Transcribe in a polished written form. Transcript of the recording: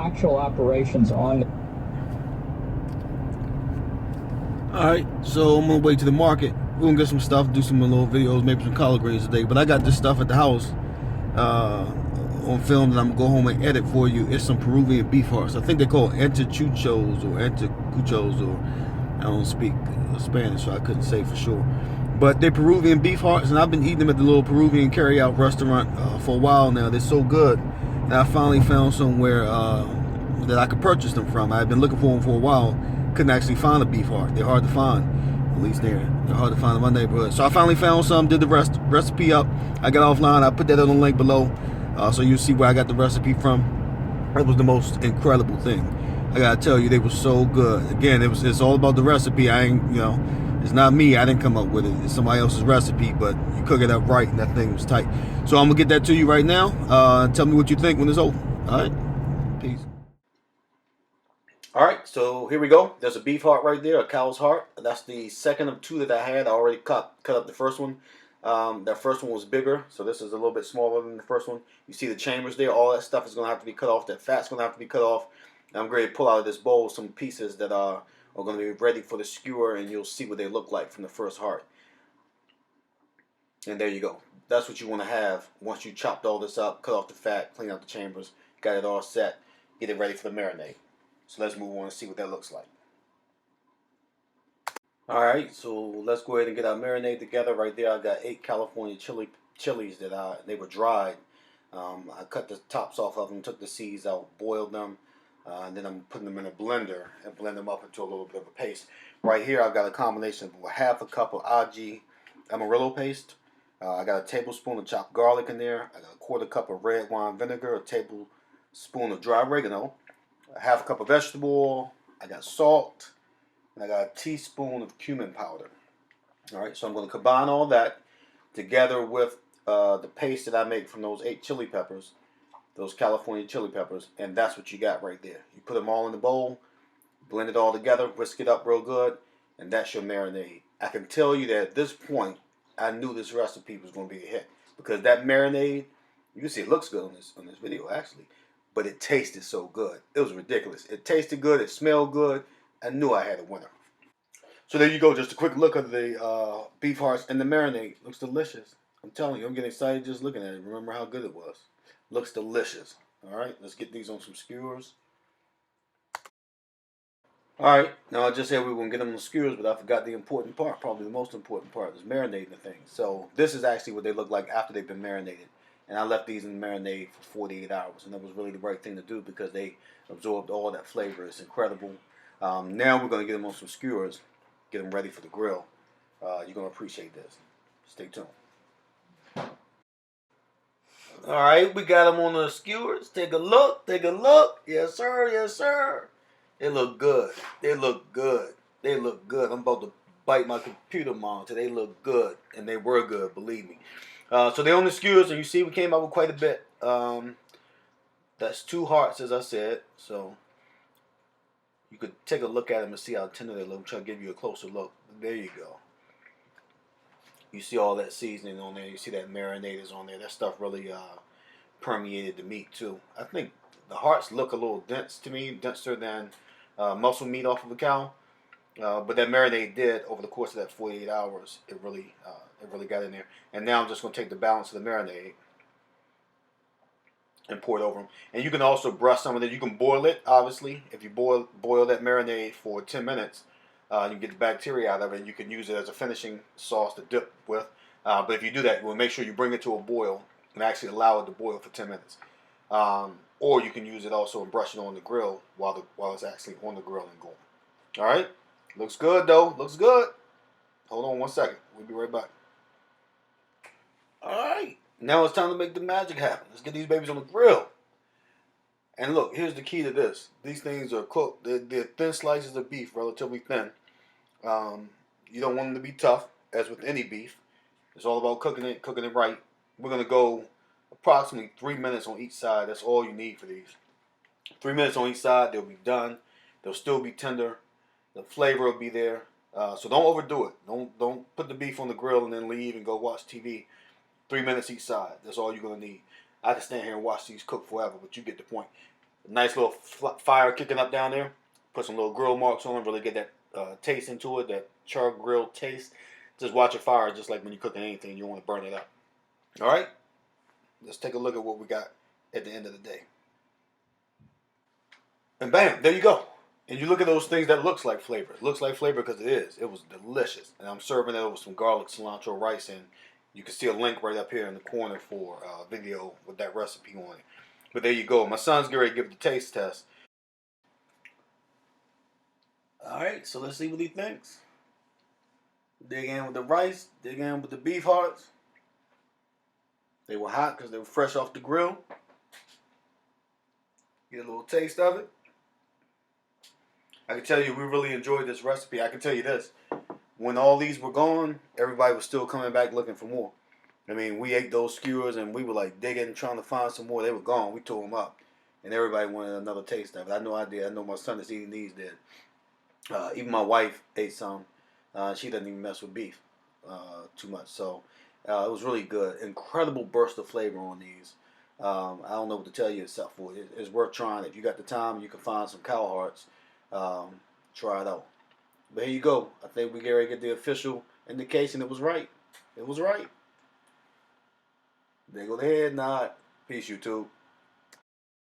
actual operations on. Alright, so I'm gonna wait to the market. We're gonna get some stuff, do some little videos, maybe some collard greens today. But I got this stuff at the house on film that I'm gonna go home and edit for you. It's some Peruvian beef hearts. I think they call it Anticuchos or Anticuchos, or I don't speak Spanish, so I couldn't say for sure. But they're Peruvian beef hearts, and I've been eating them at the little Peruvian carry-out restaurant for a while now. They're so good, and I finally found somewhere that I could purchase them from. I've been looking for them for a while. Couldn't actually find a beef heart. They're hard to find. At least they're hard to find in my neighborhood. So I finally found some, did the recipe up. I got offline. I put that on the link below, so you'll see where I got the recipe from. It was the most incredible thing. I gotta tell you, they were so good. Again, it's all about the recipe. I ain't, it's not me. I didn't come up with it. It's somebody else's recipe, but you cook it up right, and that thing was tight. So I'm gonna get that to you right now. Tell me what you think when it's over. All right, peace. All right, so here we go. There's a beef heart right there, a cow's heart. That's the second of two that I had. I already cut up the first one. That first one was bigger, so this is a little bit smaller than the first one. You see the chambers there. All that stuff is going to have to be cut off. That fat's going to have to be cut off. And I'm going to pull out of this bowl some pieces that are going to be ready for the skewer, and you'll see what they look like from the first heart. And there you go. That's what you want to have once you chopped all this up, cut off the fat, clean out the chambers, got it all set, get it ready for the marinade. So let's move on and see what that looks like. Alright, so let's go ahead and get our marinade together. Right there I got 8 California chilies that they were dried. I cut the tops off of them, took the seeds out, boiled them, and then I'm putting them in a blender and blend them up into a little bit of a paste. Right here I've got a combination of half a cup of aji amarillo paste. I got a tablespoon of chopped garlic in there. I got a quarter cup of red wine vinegar, a tablespoon of dry oregano, a half a cup of vegetable oil. I got salt, and I got a teaspoon of cumin powder. All right, so I'm going to combine all that together with the paste that I make from those 8 chili peppers, those California chili peppers, and that's what you got right there. You put them all in the bowl, blend it all together, whisk it up real good, and that's your marinade. I can tell you that at this point, I knew this recipe was going to be a hit because that marinade, you can see it looks good on this video actually, but it tasted so good. It was ridiculous. It tasted good. It smelled good. I knew I had a winner. So there you go. Just a quick look at the beef hearts and the marinade. Looks delicious. I'm telling you, I'm getting excited just looking at it. Remember how good it was. Looks delicious. All right, let's get these on some skewers. All right, now I just said we were going to get them on skewers, but I forgot the important part, probably the most important part, is marinating the thing. So this is actually what they look like after they've been marinated. And I left these in marinade for 48 hours, and that was really the right thing to do because they absorbed all that flavor. It's incredible. Now we're going to get them on some skewers, get them ready for the grill. You're going to appreciate this. Stay tuned. All right, we got them on the skewers. Take a look. Take a look. Yes, sir. Yes, sir. They look good. They look good. They look good. I'm about to bite my computer monitor. They look good, and they were good, believe me. So they're on the skewers, and you see we came out with quite a bit. That's 2 hearts, as I said. So you could take a look at them and see how tender they look. I'm trying to give you a closer look. There you go. You see all that seasoning on there. You see that marinade is on there. That stuff really permeated the meat too. I think the hearts look a little dense to me, denser than muscle meat off of a cow. But that marinade did over the course of that 48 hours. It really got in there. And now I'm just going to take the balance of the marinade and pour it over them. And you can also brush some of it. You can boil it, obviously. If you boil that marinade for 10 minutes, you can get the bacteria out of it. And you can use it as a finishing sauce to dip with. But if you do that, you want to make sure you bring it to a boil and actually allow it to boil for 10 minutes. Or you can use it also and brush it on the grill while it's actually on the grill and going. All right? Looks good, though. Looks good. Hold on 1 second. We'll be right back. All right. Now it's time to make the magic happen. Let's get these babies on the grill. And look, here's the key to this. These things are cooked. They're thin slices of beef, relatively thin. You don't want them to be tough, as with any beef. It's all about cooking it right. We're going to go approximately 3 minutes on each side. That's all you need for these. 3 minutes on each side, they'll be done. They'll still be tender. The flavor will be there. So don't overdo it. Don't put the beef on the grill and then leave and go watch TV. 3 minutes each side. That's all you're going to need. I can stand here and watch these cook forever, but you get the point. Nice little fire kicking up down there. Put some little grill marks on it, really get that taste into it, that char grill taste. Just watch it fire, just like when you're cooking anything, you don't want to burn it up. All right, let's take a look at what we got at the end of the day. And bam, there you go. And you look at those things that looks like flavor. It looks like flavor because it is. It was delicious. And I'm serving it with some garlic cilantro rice. And you can see a link right up here in the corner for a video with that recipe on it. But there you go. My son's getting ready to give it the taste test. All right, so let's see what he thinks. Dig in with the rice. Dig in with the beef hearts. They were hot because they were fresh off the grill. Get a little taste of it. I can tell you we really enjoyed this recipe. I can tell you this. When all these were gone, everybody was still coming back looking for more. I mean, we ate those skewers and we were like digging, trying to find some more. They were gone. We tore them up. And everybody wanted another taste of it. I know I did. I know my son is eating these did. Even my wife ate some. She doesn't even mess with beef too much. So it was really good. Incredible burst of flavor on these. I don't know what to tell you except for it. It's worth trying. If you got the time, you can find some cow hearts. Try it out. But here you go. I think we get the official indication it was right. It was right. There go the head nod. Peace, YouTube.